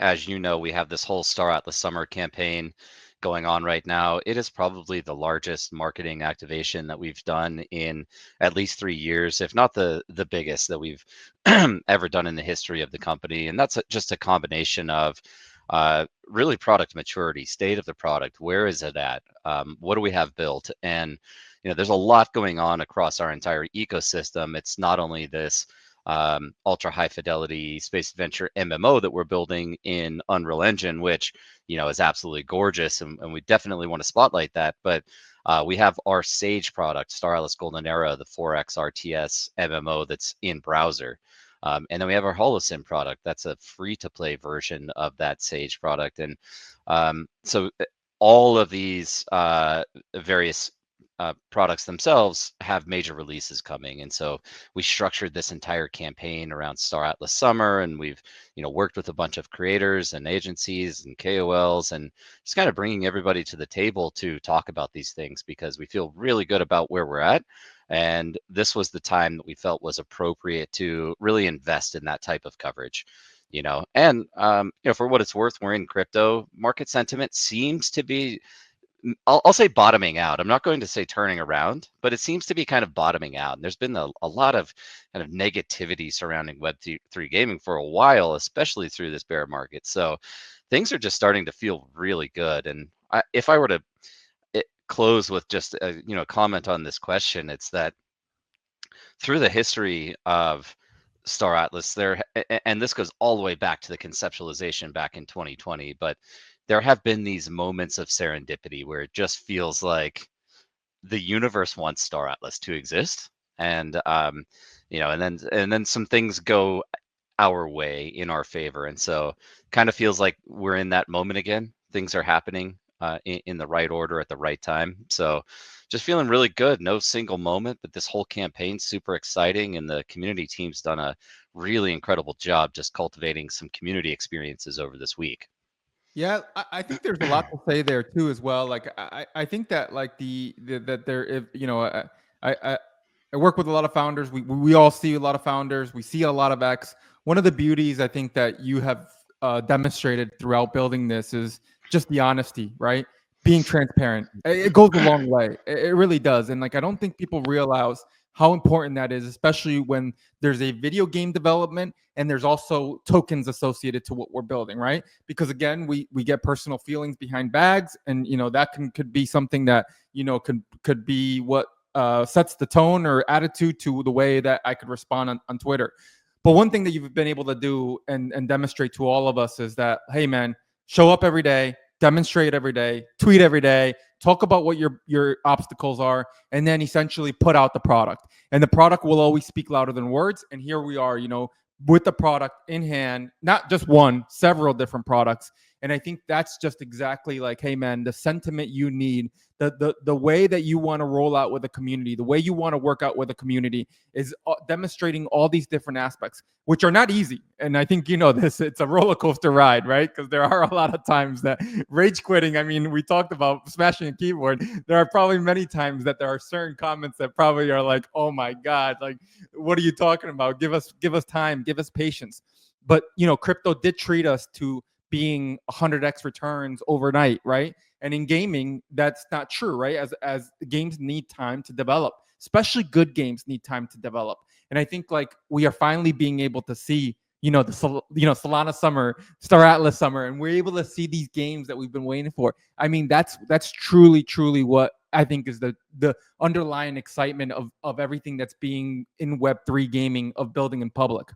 as you know, we have this whole Star Atlas Summer campaign going on right now. It is probably the largest marketing activation that we've done in at least 3 years, if not the biggest that we've ever done in the history of the company. And that's just a combination of really product maturity, state of the product, where is it at, what do we have built, and there's a lot going on across our entire ecosystem. It's not only this ultra high fidelity space adventure MMO that we're building in Unreal Engine, which is absolutely gorgeous, and we definitely want to spotlight that. But we have our Sage product, Star Atlas Golden Era, the 4X RTS MMO that's in browser. And then we have our HoloSim product. That's a free-to-play version of that Sage product. And so all of these various products themselves have major releases coming. And so we structured this entire campaign around Star Atlas Summer, and we've worked with a bunch of creators and agencies and KOLs, and just kind of bringing everybody to the table to talk about these things, because we feel really good about where we're at. And this was the time that we felt was appropriate to really invest in that type of coverage. And for what it's worth, we're in crypto. Market sentiment seems to be, I'll say, bottoming out. I'm not going to say turning around, but it seems to be kind of bottoming out. And there's been a lot of kind of negativity surrounding Web3 gaming for a while, especially through this bear market. So things are just starting to feel really good. And if I were to close with just a comment on this question, it's that through the history of Star Atlas, and this goes all the way back to the conceptualization back in 2020, but there have been these moments of serendipity where it just feels like the universe wants Star Atlas to exist, and and then some things go our way in our favor, and so kind of feels like we're in that moment again. Things are happening in the right order at the right time. So just feeling really good. No single moment, but this whole campaign's super exciting, and the community team's done a really incredible job just cultivating some community experiences over this week. Yeah, I think there's a lot to say there too as well. Like I think that like that there, if I I work with a lot of founders. We all see a lot of founders. We see a lot of X. One of the beauties I think that you have demonstrated throughout building this is just the honesty, right? Being transparent. It goes a long way. It really does. And like I don't think people realize how important that is, especially when there's a video game development and there's also tokens associated to what we're building, right? Because again, we get personal feelings behind bags, and that could be something that could be what sets the tone or attitude to the way that I could respond on Twitter. But one thing that you've been able to do and demonstrate to all of us is that, hey man, show up every day, demonstrate every day, tweet every day, talk about what your obstacles are, and then essentially put out the product. And the product will always speak louder than words. And here we are, with the product in hand, not just one, several different products. And I think that's just exactly like, hey man, the sentiment you need, the way that you want to roll out with a community, the way you want to work out with a community is demonstrating all these different aspects, which are not easy. And I think this, it's a roller coaster ride, right? Because there are a lot of times that rage quitting. I mean, we talked about smashing a keyboard. There are probably many times that there are certain comments that probably are like, oh my God, like, what are you talking about? Give us time, give us patience. But crypto did treat us to being 100x returns overnight, right? And in gaming, that's not true, right? As games need time to develop, especially good games need time to develop. And I think like we are finally being able to see, Solana Summer, Star Atlas Summer, and we're able to see these games that we've been waiting for. I mean, that's truly what I think is the underlying excitement of everything that's being in Web3 gaming, of building in public.